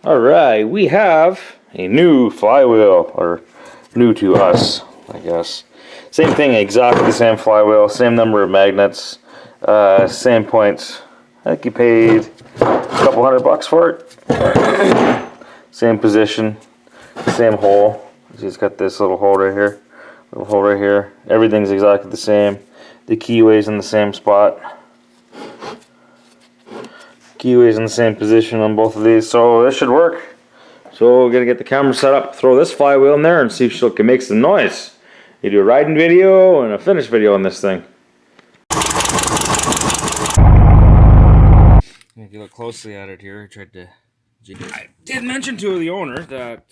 Alright, we have a new flywheel, or new to us, I guess. Same thing, exactly the same flywheel, same number of magnets, same points. I think you paid a couple $100 for it. Same position, same hole. It's got this little hole right here, little hole right here. Everything's exactly the same. The keyway's in the same spot. Keyway's in the same position on both of these, so this should work. So we're gonna get the camera set up, throw this flywheel in there, and see if she can make some noise. You do a riding video and a finish video on this thing. If you look closely at it here, I did mention to the owner that.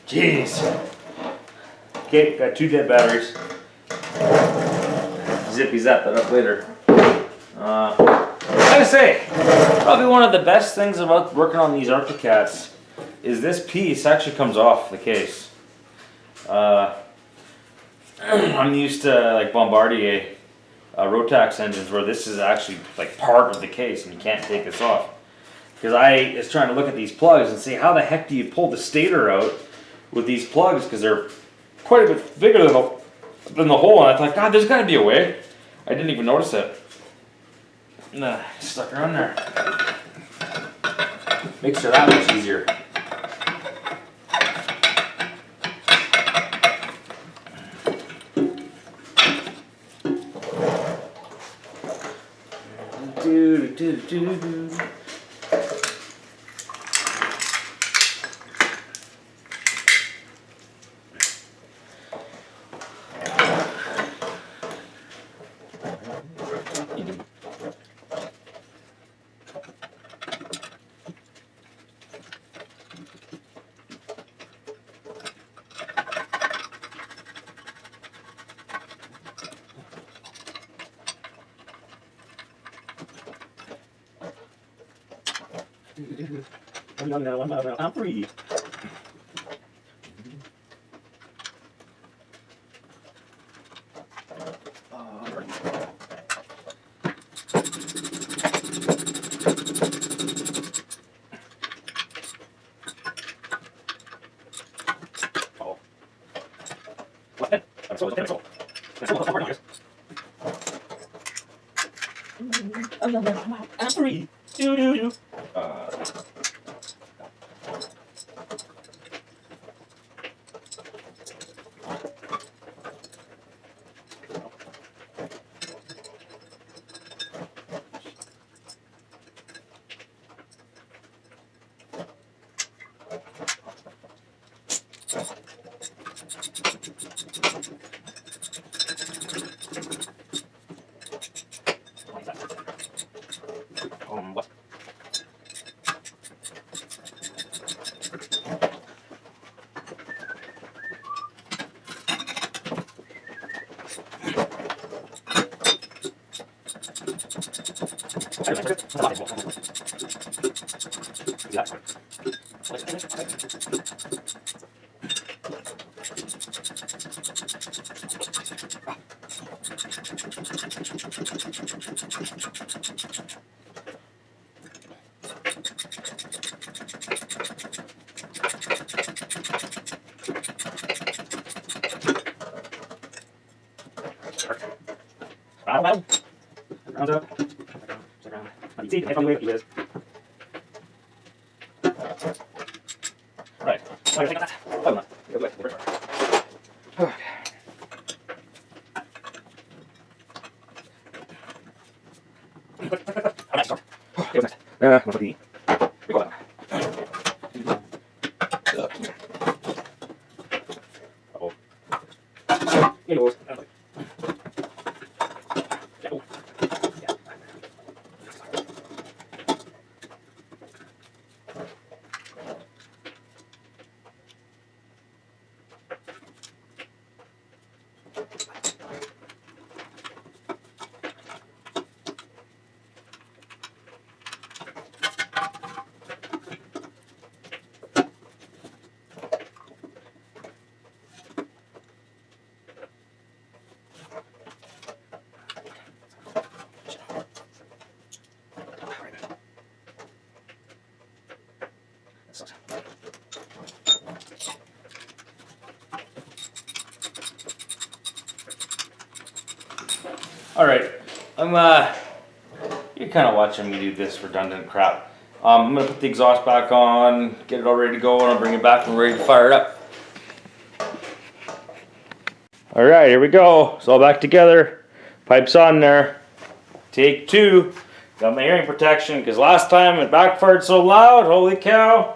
Jeez. Okay, got 2 dead batteries. Zippy zap that up later. I gotta say, probably one of the best things about working on these Arctic Cats is this piece actually comes off the case. I'm used to like Bombardier Rotax engines where this is actually like part of the case and you can't take this off. Because I was trying to look at these plugs and see how the heck do you pull the stator out with these plugs, because they're quite a bit bigger than the hole, and I thought, God, there's got to be a way. I didn't even notice it. Nah, stuck her on there. Makes it that much easier. Do. I'm free. Oh. What? I'm free. Do. What? Exactly. Rounds up. Around. You see, depends on the way it is. Right. Why do you think that? Oh, no. Okay. How nice. Okay, what's next? What's the? We go down. Uh-oh. Here it goes. All right, you're kind of watching me do this redundant crap. I'm gonna put the exhaust back on, get it all ready to go, and I'll bring it back when we're ready to fire it up. All right, here we go. It's all back together. Pipes on there. Take 2. Got my hearing protection because last time it backfired so loud. Holy cow.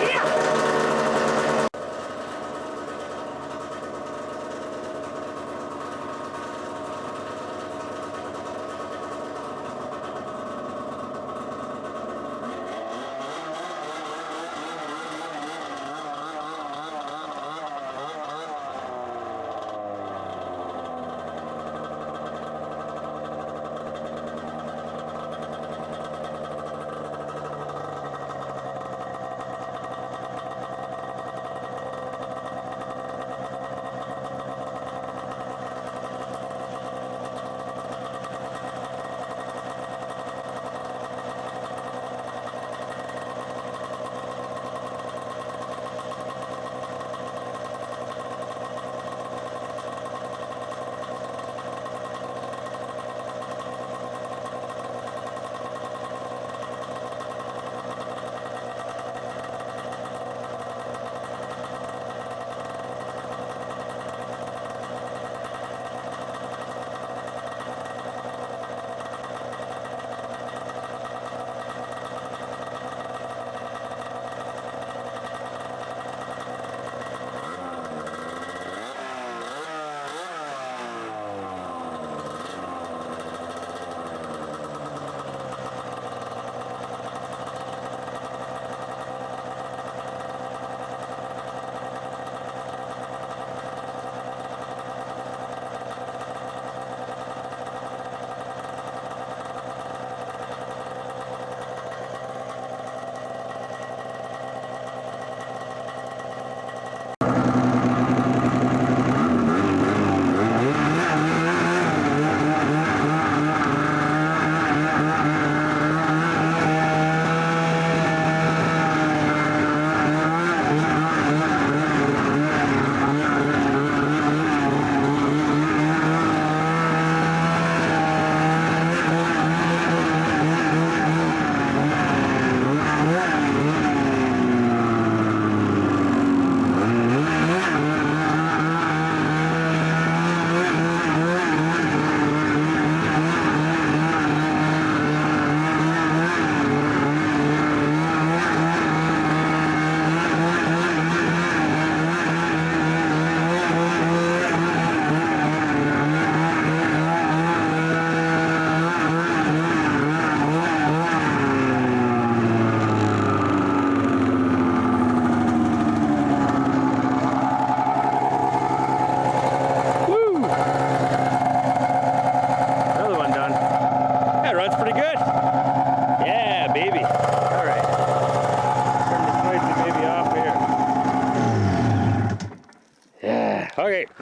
Yeah.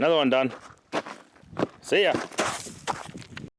Another one done. See ya.